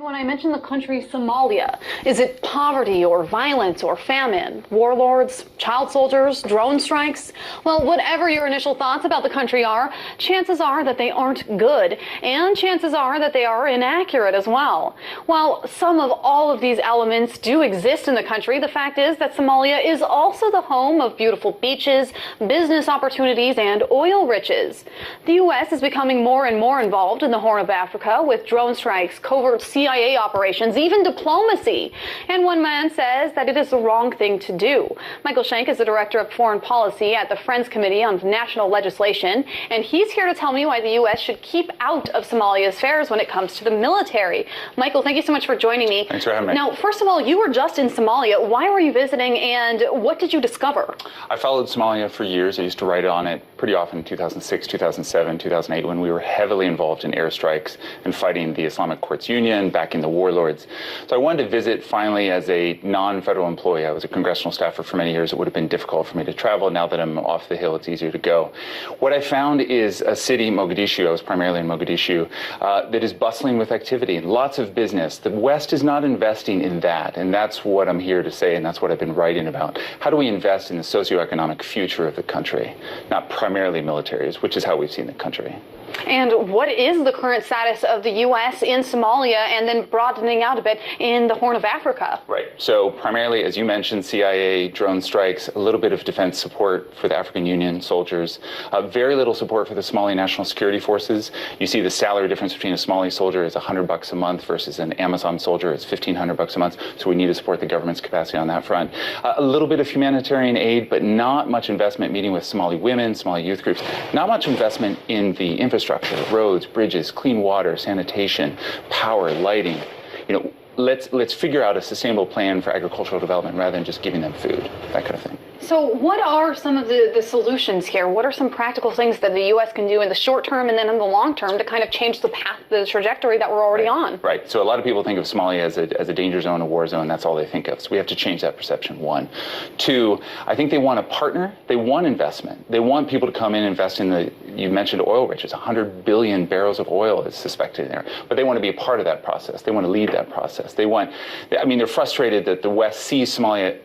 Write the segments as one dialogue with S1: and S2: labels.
S1: When I mention the country Somalia, is it poverty or violence or famine, warlords, child soldiers, drone strikes? Well, whatever your initial thoughts about the country are, chances are that they aren't good, and chances are that they are inaccurate as well. While some of all of these elements do exist in the country, the fact is that Somalia is also the home of beautiful beaches, business opportunities, and oil riches. The U.S. is becoming more and more involved in the Horn of Africa with drone strikes, covert CIA operations, even diplomacy. And one man says that it is the wrong thing to do. Michael Schenk is the director of foreign policy at the Friends Committee on National Legislation, and he's here to tell me why the U.S. should keep out of Somalia's affairs when it comes to the military. Michael, thank you so much for joining me.
S2: Thanks for having me.
S1: Now, first of all, you were just in Somalia. Why were you visiting, and what did you discover?
S2: I followed Somalia for years. I used to write on it pretty often in 2006, 2007, 2008, when we were heavily involved in airstrikes and fighting the Islamic Courts Union, backing the warlords. So I wanted to visit finally as a non-federal employee. I was a congressional staffer for many years. It would have been difficult for me to travel. Now that I'm off the hill, it's easier to go. What I found is a city, Mogadishu, I was primarily in Mogadishu, that is bustling with activity, lots of business. The West is not investing in that, and that's what I'm here to say, and that's what I've been writing about. How do we invest in the socioeconomic future of the country, not primarily militaries, which is how we've seen the country.
S1: And what is the current status of the U.S. in Somalia, and then broadening out a bit in the Horn of Africa?
S2: Right. So primarily, as you mentioned, CIA, drone strikes, a little bit of defense support for the African Union soldiers, very little support for the Somali National Security Forces. You see the salary difference between a Somali soldier is $100 a month versus an Amazon soldier is $1,500 a month. So we need to support the government's capacity on that front. A little bit of humanitarian aid, but not much investment meeting with Somali women, Somali youth groups, not much investment in the infrastructure, roads, bridges, clean water, sanitation, power, lighting. Let's figure out a sustainable plan for agricultural development rather than just giving them food, that kind of thing.
S1: So what are some of the solutions here? What are some practical things that the U.S. can do in the short term and then in the long term to kind of change the path, the trajectory that we're already on?
S2: Right. So a lot of people think of Somalia as a danger zone, a war zone. That's all they think of. So we have to change that perception, one. Two, I think they want a partner. They want investment. They want people to come in and invest in you mentioned oil riches. 100 billion barrels of oil is suspected in there. But they want to be a part of that process. They want to lead that process. They're frustrated that the West sees Somalia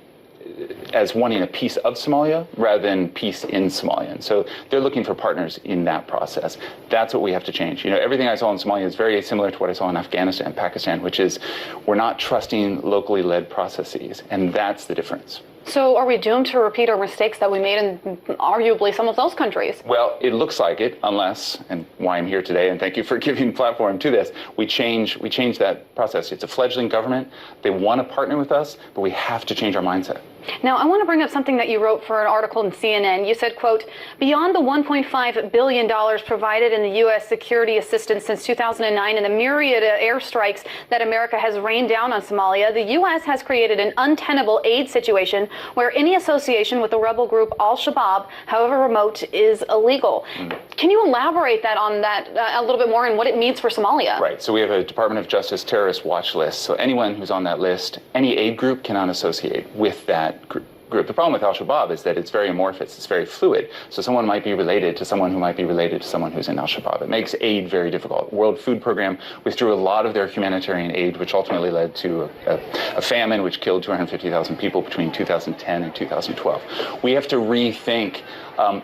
S2: as wanting a piece of Somalia rather than peace in Somalia. And so they're looking for partners in that process. That's what we have to change. Everything I saw in Somalia is very similar to what I saw in Afghanistan and Pakistan, which is we're not trusting locally led processes. And that's the difference.
S1: So are we doomed to repeat our mistakes that we made in arguably some of those countries?
S2: Well, it looks like it, unless, and why I'm here today, and thank you for giving platform to this, we change that process. It's a fledgling government. They want to partner with us, but we have to change our mindset.
S1: Now, I want to bring up something that you wrote for an article in CNN. You said, quote, beyond the $1.5 billion provided in the U.S. security assistance since 2009 and the myriad of airstrikes that America has rained down on Somalia, the U.S. has created an untenable aid situation where any association with the rebel group Al-Shabaab, however remote, is illegal. Can you elaborate on that a little bit more and what it means for Somalia?
S2: Right. So we have a Department of Justice terrorist watch list. So anyone who's on that list, any aid group cannot associate with that group. The problem with Al-Shabaab is that it's very amorphous, it's very fluid. So someone might be related to someone who might be related to someone who's in Al-Shabaab. It makes aid very difficult. World Food Program withdrew a lot of their humanitarian aid, which ultimately led to a famine which killed 250,000 people between 2010 and 2012. We have to rethink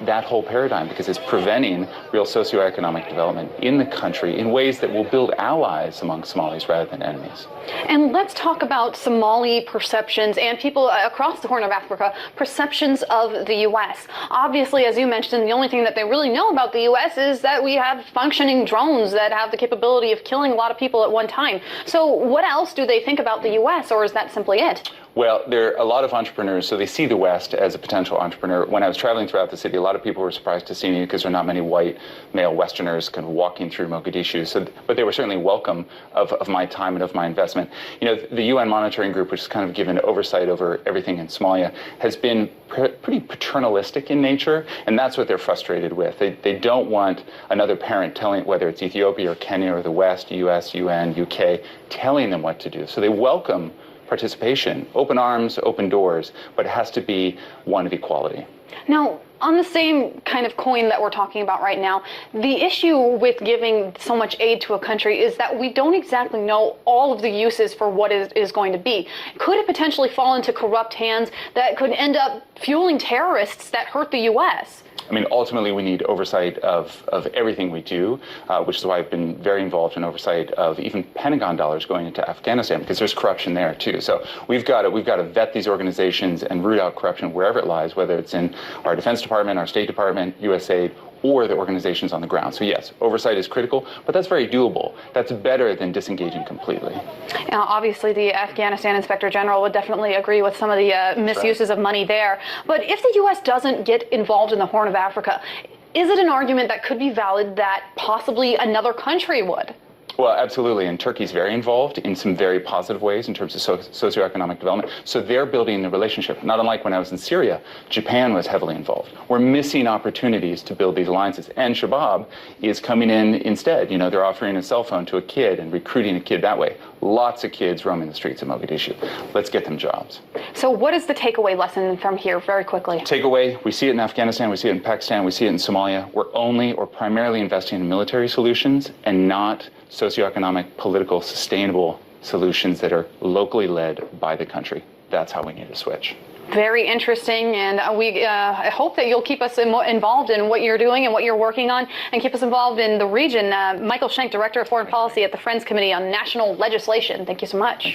S2: that whole paradigm because it's preventing real socioeconomic development in the country in ways that will build allies among Somalis rather than enemies.
S1: And let's talk about Somali perceptions and people across the Horn of Africa, perceptions of the U.S. Obviously, as you mentioned, the only thing that they really know about the U.S. is that we have functioning drones that have the capability of killing a lot of people at one time. So what else do they think about the U.S., or is that simply it?
S2: Well, there are a lot of entrepreneurs, so they see the West as a potential entrepreneur. When I was traveling throughout the city, a lot of people were surprised to see me because there are not many white male Westerners kind of walking through Mogadishu. But they were certainly welcome of my time and of my investment. The UN monitoring group, which has kind of given oversight over everything in Somalia, has been pretty paternalistic in nature, and that's what they're frustrated with. They don't want another parent telling, whether it's Ethiopia or Kenya or the West, US, UN, UK, telling them what to do. So they welcome participation, open arms, open doors, but it has to be one of equality.
S1: Now, On the same kind of coin that we're talking about right now, the issue with giving so much aid to a country is that we don't exactly know all of the uses for what it is going to be. Could it potentially fall into corrupt hands that could end up fueling terrorists that hurt the U.S.?
S2: I mean, ultimately, we need oversight of everything we do, which is why I've been very involved in oversight of even Pentagon dollars going into Afghanistan, because there's corruption there, too. So we've got to vet these organizations and root out corruption wherever it lies, whether it's in our Defense Department, our State Department, USAID, or the organizations on the ground. So yes, oversight is critical, but that's very doable. That's better than disengaging completely.
S1: Now, obviously, the Afghanistan Inspector General would definitely agree with some of the misuses of money there. But if the U.S. doesn't get involved in the Horn of Africa, is it an argument that could be valid that possibly another country would?
S2: Well, absolutely, and Turkey's very involved in some very positive ways in terms of socioeconomic development. So they're building the relationship. Not unlike when I was in Syria, Japan was heavily involved. We're missing opportunities to build these alliances, and Shabab is coming in instead. You know, they're offering a cell phone to a kid and recruiting a kid that way. Lots of kids roaming the streets of Mogadishu. Let's get them jobs.
S1: So what is the takeaway lesson from here, very quickly?
S2: Takeaway, we see it in Afghanistan, we see it in Pakistan, we see it in Somalia. We're only or primarily investing in military solutions and not socioeconomic, political, sustainable solutions that are locally led by the country. That's how we need to switch.
S1: Very interesting, and I hope that you'll keep us involved in what you're doing and what you're working on, and keep us involved in the region. Michael Schenk, Director of Foreign Policy at the Friends Committee on National Legislation. Thank you so much.